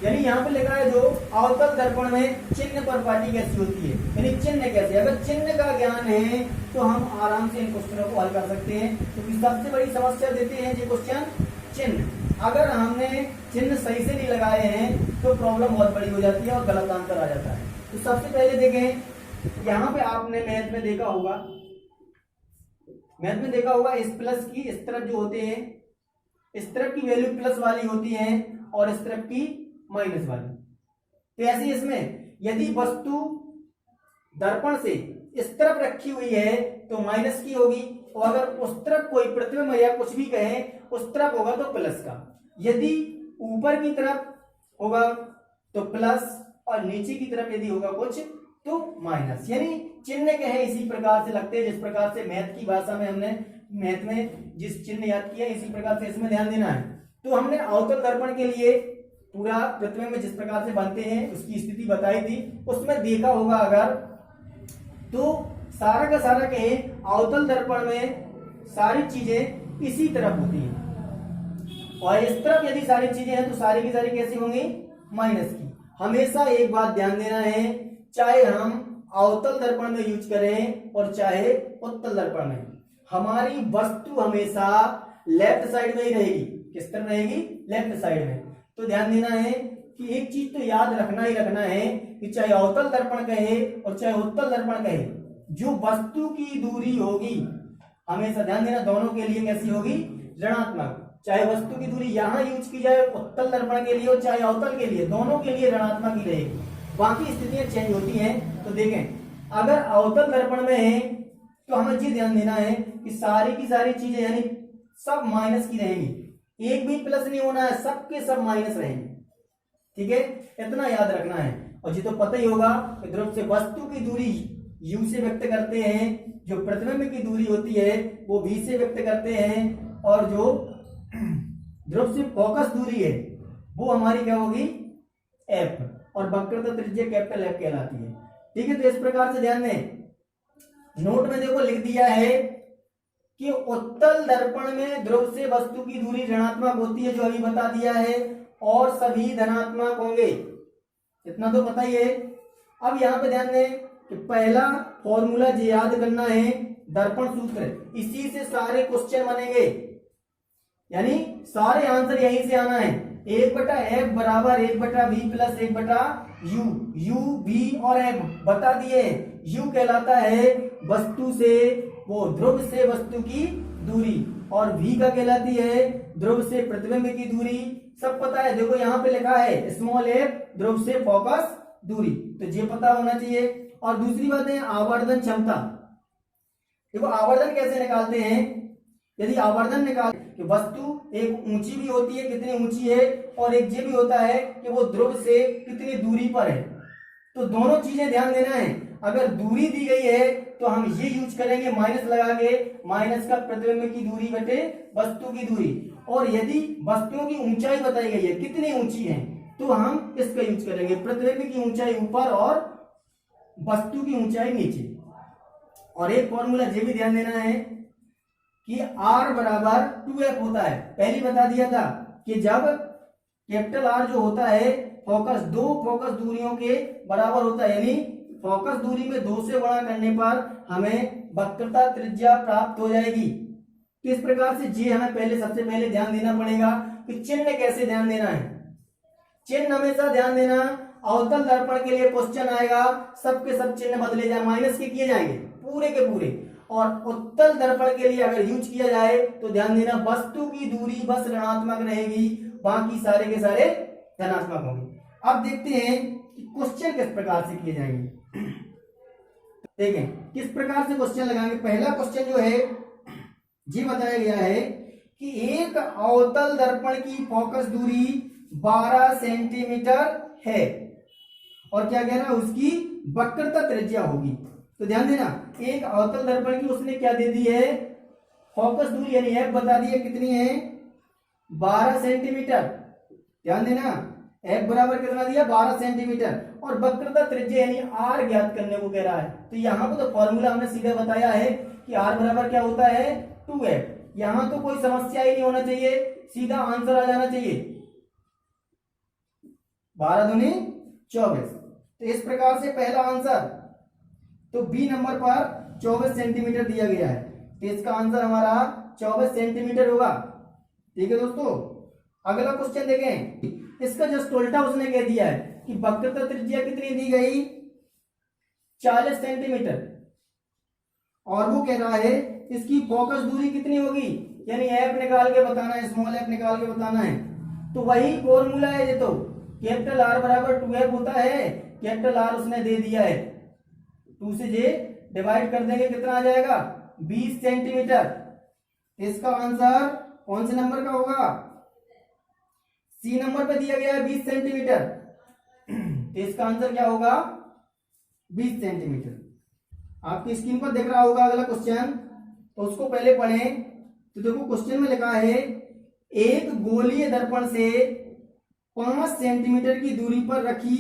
यानी यहाँ पे लिखा है जो अवतल दर्पण में चिन्ह पर पाटी कैसी होती है, यानी चिन्ह कैसे, अगर चिन्ह का ज्ञान है तो हम आराम से इन क्वेश्चनों को हल कर सकते हैं। क्योंकि सबसे बड़ी समस्या देते हैं ये क्वेश्चन चिन्ह। अगर हमने चिन्ह सही से नहीं लगाए हैं तो प्रॉब्लम बहुत बड़ी हो जाती है और गलत आंसर आ जाता है। तो सबसे पहले देखें, यहाँ पे आपने मैथ में देखा होगा इस प्लस की इस तरफ जो होते हैं, इस तरफ की वैल्यू प्लस वाली होती है और इस तरफ की माइनस वाली। तो ऐसे इसमें यदि वस्तु दर्पण से इस तरफ रखी हुई है तो माइनस की होगी, और अगर उस तरफ कोई प्रतिबिंब या कुछ भी कहे उस तरफ होगा तो प्लस का। यदि ऊपर की तरफ होगा तो प्लस और नीचे की तरफ यदि होगा कुछ तो माइनस। यानी चिन्ह कहे इसी प्रकार से लगते हैं जिस प्रकार से मैथ की भाषा में हमने मैथ में जिस चिन्ह याद किया इसी प्रकार से इसमें ध्यान देना है। तो हमने अवतल दर्पण के लिए पूरा प्रतिबिंब जिस प्रकार से बनते हैं उसकी स्थिति बताई थी, उसमें देखा होगा अगर तो सारा का सारा कहे अवतल दर्पण में सारी चीजें इसी तरफ होती हैं और इस तरफ यदि सारी चीजें हैं तो सारी की सारी कैसी होंगी, माइनस की। हमेशा एक बात ध्यान देना है, चाहे हम अवतल दर्पण में यूज करें और चाहे उत्तल दर्पण में, हमारी वस्तु हमेशा लेफ्ट साइड में ही रहेगी। किस तरफ रहेगी, लेफ्ट साइड में। तो ध्यान देना है कि एक चीज तो याद रखना ही रखना है कि चाहे अवतल दर्पण कहे और चाहे उत्तल दर्पण कहे, जो वस्तु की दूरी होगी हमेशा ध्यान देना दोनों के लिए कैसी होगी, ऋणात्मक। चाहे वस्तु की दूरी यहां यूज की जाए उत्तल दर्पण के लिए और चाहे अवतल के लिए, दोनों के लिए ऋणात्मक ही रहेगी। बाकी स्थितियां चेंज होती हैं। तो देखें अगर अवतल दर्पण में है तो हमें ये ध्यान देना है कि सारी की सारी चीजें यानी सब माइनस की रहेंगी, एक भी प्लस नहीं होना है, सबके सब माइनस रहेंगे। ठीक है, इतना याद रखना है। और ये तो पता ही होगा कि ध्रुव से वस्तु की दूरी u से व्यक्त करते हैं, जो प्रतिबिंब की दूरी होती है वो v से व्यक्त करते हैं, और जो ध्रुव से फोकस दूरी है वो हमारी क्या होगी, f, और वक्रता त्रिज्या कैपिटल F कहलाती है। ठीक है, तो इस प्रकार से ध्यान दें। नोट में देखो लिख दिया है कि उत्तल दर्पण में ध्रुव से वस्तु की दूरी ऋणात्मक होती है, जो अभी बता दिया है, और सभी धनात्मक होंगे, इतना तो पता ही है। अब यहां पे ध्यान दें कि पहला फॉर्मूला जो याद करना है दर्पण सूत्र, इसी से सारे क्वेश्चन बनेंगे, यानी सारे आंसर यहीं से आना है। 1/f बराबर 1/v plus 1/u, u v और f बता दिए। u कहलाता है वस्तु से वो ध्रुव से वस्तु की दूरी, और v का कहलाती है ध्रुव से प्रतिबिंब की दूरी। सब पता है, देखो यहाँ पे लिखा है स्मॉल f ध्रुव से फोकस दूरी, तो ये पता होना चाहिए। और दूसरी बात है आवर्धन क्षमता। देखो आवर्धन कैसे निकालते हैं, यदि आवर्धन निकाल कि वस्तु एक ऊंची भी होती है, कितनी ऊंची है, और एक ये भी होता है कि वो ध्रुव से कितनी दूरी पर है, तो दोनों चीजें ध्यान देना है। अगर दूरी दी गई है तो हम ये यूज करेंगे माइनस लगा के, माइनस का प्रतिबिंब की दूरी बटे वस्तु की दूरी, और यदि वस्तुओं की ऊंचाई बताई गई है कितनी ऊंची है तो हम इसका यूज करेंगे प्रतिबिंब की ऊंचाई ऊपर और वस्तु की ऊंचाई नीचे। और एक फॉर्मूला ये भी ध्यान देना है कि R बराबर 2f होता है। पहले बता दिया था कि जब कैपिटल R जो होता है फोकस दो फोकस दूरियों के बराबर होता है, यानी फोकस दूरी में 2 से गुणा करने पर हमें वक्रता त्रिज्या प्राप्त हो जाएगी। तो इस प्रकार से जी हमें सबसे पहले ध्यान देना पड़ेगा कि चिन्ह कैसे ध्यान देना है। चिन्ह हमेशा ध्यान देना, अवतल दर्पण के लिए क्वेश्चन आएगा सबके सब चिन्ह बदले जाए, माइनस के किए जाएंगे पूरे के पूरे, और उत्तल दर्पण के लिए अगर यूज किया जाए तो ध्यान देना वस्तु की दूरी बस ऋणात्मक रहेगी, बाकी सारे के सारे धनात्मक होंगे। अब देखते हैं कि क्वेश्चन किस प्रकार से किए जाएंगे। देखें किस प्रकार से क्वेश्चन लगाएंगे। पहला क्वेश्चन जो है जी बताया गया है कि एक अवतल दर्पण की फोकस दूरी 12 सेंटीमीटर है और क्या कह रहा है उसकी वक्रता त्रिज्या होगी। तो ध्यान देना एक अवतल दर्पण की उसने क्या दे दी है, फोकस दूरी यानी f बता दी है कितनी है 12 सेंटीमीटर। ध्यान देना f बराबर कितना दिया 12 सेंटीमीटर, और वक्रता त्रिज्या यानी r ज्ञात करने को कह रहा है। तो यहाँ को तो फॉर्मूला हमने सीधा बताया है कि r बराबर क्या होता है 2f। यहाँ तो कोई समस्या ही नहीं होना चाहिए, सीधा आंसर आ जाना चाहिए। 12 दूनी 24। तो इस प्रकार से पहला आंसर तो बी नंबर पर 24 सेंटीमीटर दिया गया है, तो इसका आंसर हमारा 24 सेंटीमीटर होगा। ठीक है दोस्तों, अगला क्वेश्चन देखें। इसका जस्ट उल्टा उसने कह दिया है कि वक्रता त्रिज्या कितनी दी गई, 40 सेंटीमीटर, और वो कह रहा है इसकी फोकस दूरी कितनी होगी, यानी एफ निकाल के बताना है, स्मॉल एफ निकाल के बताना है। तो वही फॉर्मूला है ये, तो कैपिटल आर बराबर 2f होता है, कैपिटल आर उसने दे दिया है, 2 से जे डिवाइड कर देंगे, कितना आ जाएगा 20 सेंटीमीटर। इसका आंसर कौन से नंबर का होगा, सी नंबर पे दिया गया है 20 सेंटीमीटर, तो इसका आंसर क्या होगा 20 सेंटीमीटर। आपकी स्क्रीन पर दिख रहा होगा अगला क्वेश्चन, तो उसको पहले पढ़ें। तो देखो क्वेश्चन में लिखा है एक गोलीय दर्पण से 5 सेंटीमीटर की दूरी पर रखी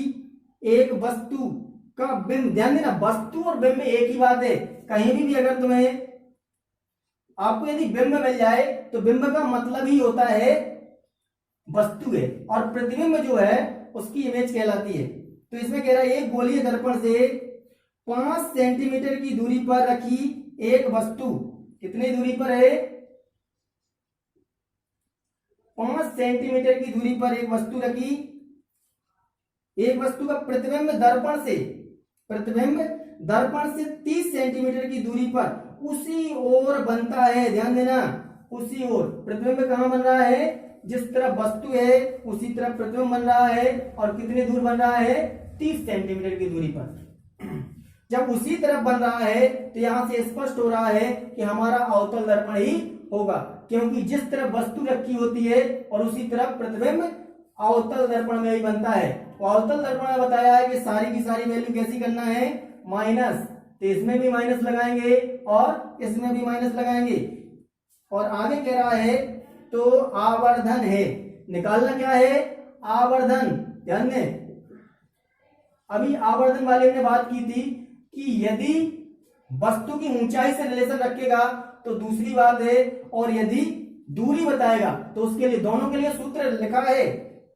एक वस्तु का बिंब, ध्यान देना वस्तु और बिंब एक ही बात है, कहीं भी अगर तुम्हें आपको यदि बिंब मिल जाए तो बिंब का मतलब ही होता है वस्तु है, और प्रतिबिंब जो है उसकी इमेज कहलाती है। तो इसमें कह रहा है एक गोलीय दर्पण से 5 सेंटीमीटर की दूरी पर रखी एक वस्तु, कितनी दूरी पर है 5 सेंटीमीटर की दूरी पर एक वस्तु रखी, एक वस्तु का प्रतिबिंब दर्पण से 30 सेंटीमीटर की दूरी पर उसी ओर बनता है, ध्यान देना उसी ओर। प्रतिबिंब कहां बन रहा है, जिस तरफ वस्तु है उसी तरफ प्रतिबिंब बन रहा है, और कितनी दूर बन रहा है 30 सेंटीमीटर की दूरी पर। जब उसी तरफ बन रहा है तो यहां से स्पष्ट हो रहा है कि हमारा अवतल दर्पण ही होगा, क्योंकि जिस तरफ वस्तु रखी होती है और उसी तरफ प्रतिबिंब अवतल दर्पण में ही बनता है। तो अवतल दर्पण में बताया है कि सारी की सारी वैल्यू कैसी करना है, माइनस, तो इसमें भी माइनस लगाएंगे और इसमें भी माइनस लगाएंगे। और आगे कह रहा है तो आवर्धन है, निकालना क्या है आवर्धन, ध्यान दें। अभी आवर्धन वाले ने बात की थी कि यदि वस्तु की ऊंचाई से रिलेशन रखेगा तो दूसरी बात है, और यदि दूरी बताएगा तो उसके लिए दोनों के लिए सूत्र लिखा है।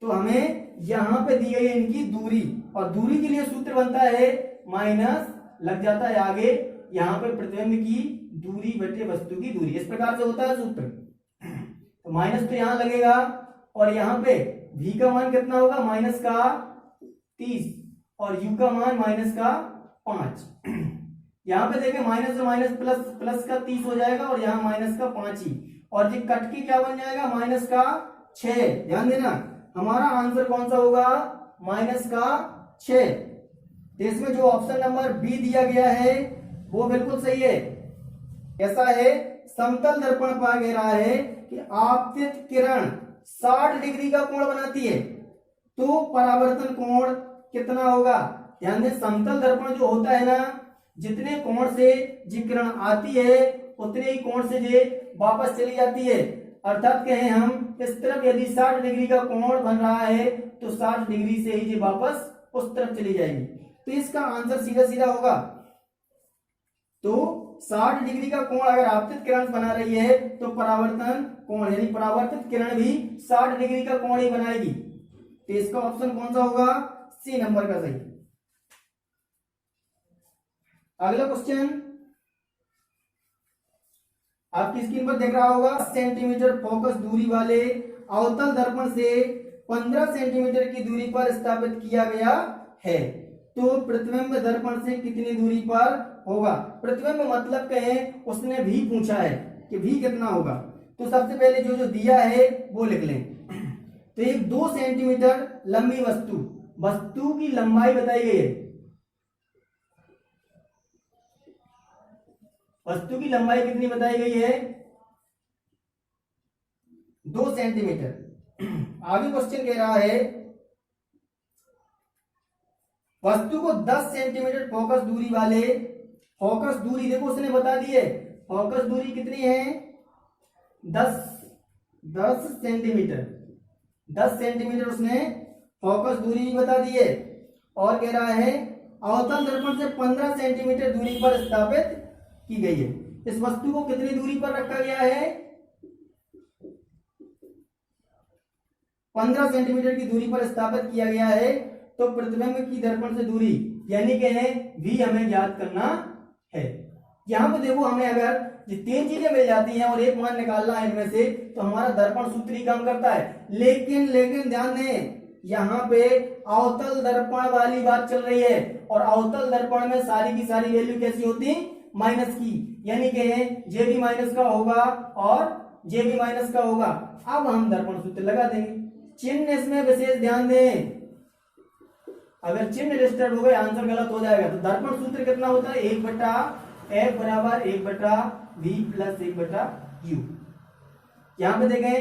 तो हमें यहां पे दी गई है इनकी दूरी, और दूरी के लिए सूत्र बनता है माइनस, लग जाता है आगे यहां पे प्रतिबिंब की दूरी बटे वस्तु की दूरी, इस प्रकार से होता है सूत्र। तो माइनस तो यहां लगेगा, और यहां पे v का मान कितना होगा माइनस का 30, और u का मान माइनस का 5। यहां पे देखें माइनस और माइनस प्लस, प्लस का 30 हो जाएगा, और यहां माइनस का 5 ही, और ये कट के क्या बन जाएगा माइनस का 6। ध्यान देना हमारा आंसर कौन सा होगा माइनस का 6। तो इसमें जो ऑप्शन नंबर बी दिया गया है वो बिल्कुल सही है। ऐसा है समतल दर्पण पा कह रहा है कि आपतित किरण 60 डिग्री का कोण बनाती है, तो परावर्तन कोण कितना होगा। ध्यान दें समतल दर्पण जो होता है ना, जितने कोण से जी किरण आती है उतने ही कोण से ये वापस चली जाती है। अर्थात कहें हम इस तरफ यदि 60 डिग्री का कोण बन रहा है तो 60 डिग्री से ही ये वापस उस तरफ चली जाएगी, तो इसका आंसर सीधा सीधा होगा। तो 60 डिग्री का कोण अगर आपतित किरण बना रही है तो परावर्तन कोण यानी परावर्तित किरण भी 60 डिग्री का कोण ही बनाएगी। तो इसका ऑप्शन कौन सा होगा, सी नंबर का सही। अगला क्वेश्चन आपकी स्क्रीन पर दिख रहा होगा, 10 सेंटीमीटर फोकस दूरी वाले अवतल दर्पण से 15 सेंटीमीटर की दूरी पर स्थापित किया गया है, तो प्रतिबिंब दर्पण से कितनी दूरी पर होगा। प्रतिबिंब मतलब कहें उसने भी पूछा है कि भी कितना होगा, तो सबसे पहले जो जो दिया है वो लिख लें। तो एक 2 सेंटीमीटर लंबी वस्तु की लंबाई बताई गई है, वस्तु की लंबाई कितनी बताई गई है 2 सेंटीमीटर। आगे क्वेश्चन कह रहा है वस्तु को 10 सेंटीमीटर फोकस दूरी वाले, फोकस दूरी देखो उसने बता दी है, फोकस दूरी कितनी है 10 सेंटीमीटर, 10 सेंटीमीटर उसने फोकस दूरी बता दी है, और कह रहा है अवतल दर्पण से 15 सेंटीमीटर दूरी पर स्थापित की गई है। इस वस्तु को कितनी दूरी पर रखा गया है, 15 सेंटीमीटर की दूरी पर स्थापित किया गया है तो प्रतिबिंब की दर्पण से दूरी यानी कि v हमें ज्ञात करना है। यहाँ पे देखो हमें अगर ये 3 चीजें मिल जाती हैं और एक मान निकालना है इनमें से तो हमारा दर्पण सूत्र ही काम करता है। लेकिन ध्यान दें यहाँ पे अवतल दर्पण वाली बात चल रही है और अवतल दर्पण में सारी की सारी वैल्यू कैसी होती, माइनस की, यानी कि जे भी माइनस का होगा और जे भी माइनस का होगा। अब हम दर्पण सूत्र लगा देंगे। चिन्ह इसमें विशेष ध्यान दें, अगर चिन्ह डिस्टर्ब हो गए आंसर गलत हो जाएगा। तो दर्पण सूत्र कितना होता है, 1/f बराबर 1/v प्लस 1/u। यहां पे देखें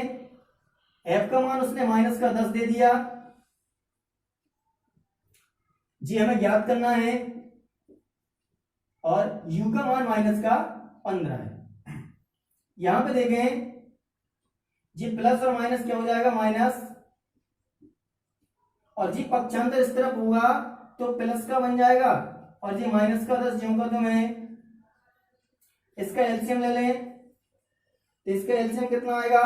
f का मान उसने माइनस का 10 दे दिया, जी हमें ज्ञात करना है, और u का मान माइनस का 15 है। यहां पे देखें जी प्लस और माइनस क्या हो जाएगा, माइनस, और जी पक्षांतर इस तरफ होगा तो प्लस का बन जाएगा, और जी माइनस का 10 ज्यों का त्यों है। इसका एलसीएम ले लें तो इसका एलसीएम कितना आएगा,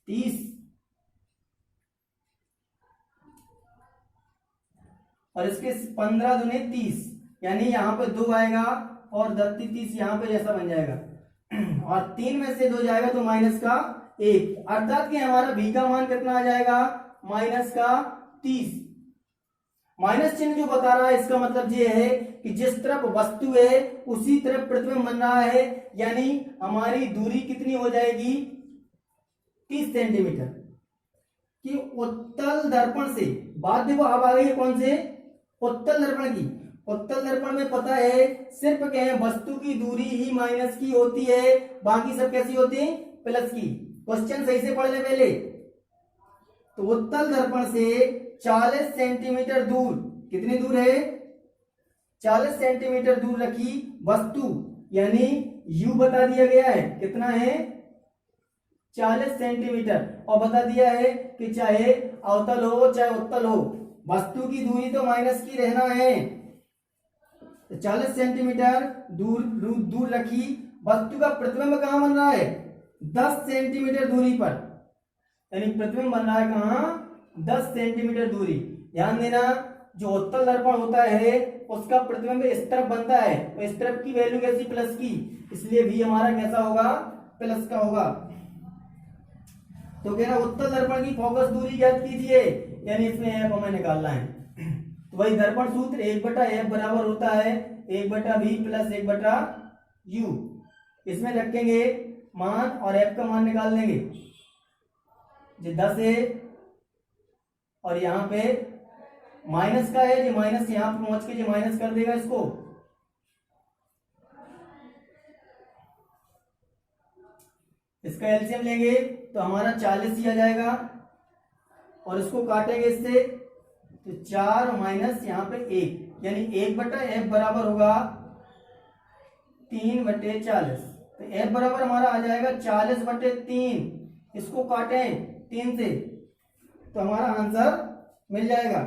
30, और इसके 15 दूनी 30, यानी यहाँ पे 2 आएगा और 30 यहाँ पे जैसा बन जाएगा, और 3 में से 2 जाएगा तो माइनस का 1, अर्थात कि हमारा v का मान कितना आ जाएगा, माइनस का 30। माइनस चिन्ह जो बता रहा है इसका मतलब ये है कि जिस तरफ वस्तु है उसी तरफ प्रतिबिंब बन रहा है, यानी हमारी दूरी कितनी हो जाएगी, 30 सेंटीमीटर कि उत्तल दर्पण से। बात देखो अब आ गई है कौन से, उत्तल दर्पण की। उत्तल दर्पण में पता है सिर्फ क्या है, वस्तु की दूरी ही माइनस की होती है, बाकी सब कैसी होती है, प्लस की। क्वेश्चन सही से पढ़ ले पहले। तो उत्तल दर्पण से 40 सेंटीमीटर दूर, कितनी दूर है, 40 सेंटीमीटर दूर रखी वस्तु, यानी u बता दिया गया है कितना है, 40 सेंटीमीटर, और बता दिया है कि चाहे अवतल हो चाहे उत्तल हो वस्तु की दूरी तो माइनस की रहना है। तो 40 सेंटीमीटर दूर रखी वस्तु का प्रतिबिंब कहां बन रहा है, 10 सेंटीमीटर दूरी पर, यानी प्रतिबिंब बन रहा है कहां, 10 सेंटीमीटर दूरी। ध्यान देना जो उत्तल दर्पण होता है उसका प्रतिबिंब इस तरफ बनता है, तो इस तरफ की वैल्यू कैसी, प्लस की, इसलिए भी हमारा कैसा होगा, प्लस का होगा। तो कह रहा उत्तल दर्पण की फोकस दूरी ज्ञात कीजिए, यानी इसमें एफ हमें निकालना है। तो वही दर्पण सूत्र 1/f बराबर होता है 1/v प्लस 1/u। इसमें रखेंगे मान और f का मान निकाल देंगे, जो 10 है और यहाँ पे माइनस का है, जो माइनस यहाँ पे पहुंच के जो माइनस कर देगा इसको, इसका एलसीएम लेंगे तो हमारा 40 ही आ जाएगा, और इसको काटेंगे इससे तो 4 माइनस यहाँ पे 1, यानी 1/f बराबर होगा 3/40। तो f बराबर हमारा आ जाएगा 40/3, इसको काटें 3 से तो हमारा आंसर मिल जाएगा।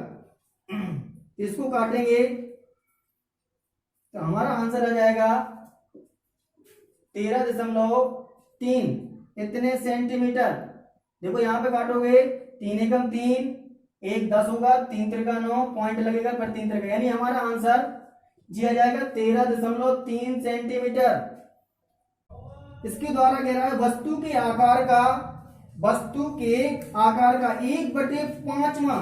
इसको काटेंगे तो हमारा आंसर आ जाएगा 13.3 इतने सेंटीमीटर। देखो यहाँ पे काटोगे 3 एकम 3, 1 10 होगा, 3 त्रिका 9, पॉइंट लगेगा फिर 3 त्रिका, यानी हमारा आंसर जी आ जाएगा 13.3 सेंटीमीटर। इसके द्वारा कह रहा है वस्तु के आकार का 1/5वां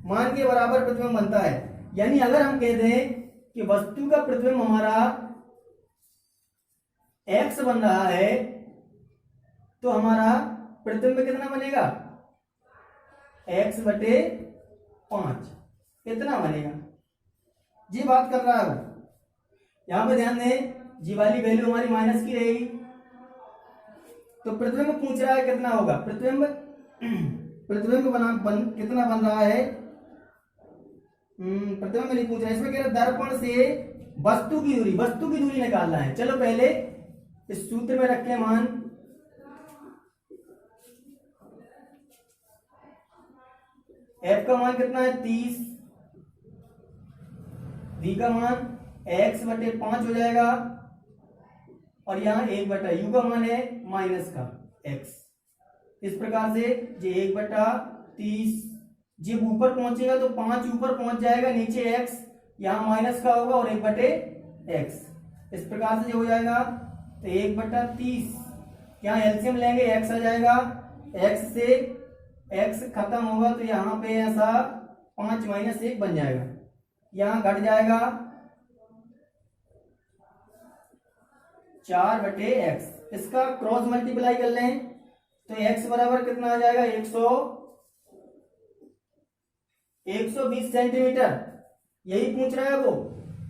मान के बराबर प्रतिबिंब बनता है। यानी अगर हम कह दें कि वस्तु का प्रतिबिंब हमारा x बन रहा है तो हमारा प्रतिबिंब कितना बनेगा, x/5 इतना बनेगा। जी बात कर रहा है वो। यहां पे ध्यान दें जी वाली वैल्यू हमारी माइनस की रहेगी, तो प्रतिबिंब पूछ रहा है कितना होगा, प्रतिबिंब कितना बन रहा है, प्रतिबिंब नहीं पूछ रहा है, इसमें कह रहा है दर्पण से वस्तु की दूरी निकालना है। चलो पहले इस सूत्र में रखें मान, f का मान कितना है 30, v का मान x/5 हो जाएगा, और यहां 1/u का मान है माइनस का x, इस प्रकार से जे 1/30, जब ऊपर पहुंचेगा तो 5 ऊपर पहुंच जाएगा, नीचे x यहाँ माइनस का होगा और 1/x, इस प्रकार से जो हो जाएगा तो 1/30, यहाँ एलसीएम लेंगे x आ जाएगा, x से x खत्म होगा तो यहाँ पे ऐसा 5 - 1 बन जाएगा, यहाँ घट जाएगा 4/x। इसका क्रॉस मल्टीप्लाई कर लें तो x बराबर कितना आ जाएगा 120 सेंटीमीटर। यही पूछ रहा है वो,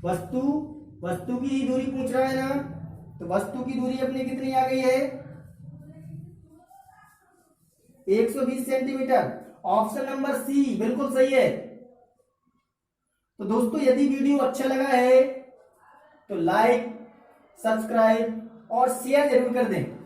वस्तु की ही दूरी पूछ रहा है ना, तो वस्तु की दूरी अपनी कितनी आ गई है 120 सेंटीमीटर। ऑप्शन नंबर सी बिल्कुल सही है। तो दोस्तों यदि वीडियो अच्छा लगा है तो लाइक, सब्सक्राइब और शेयर जरूर कर दें।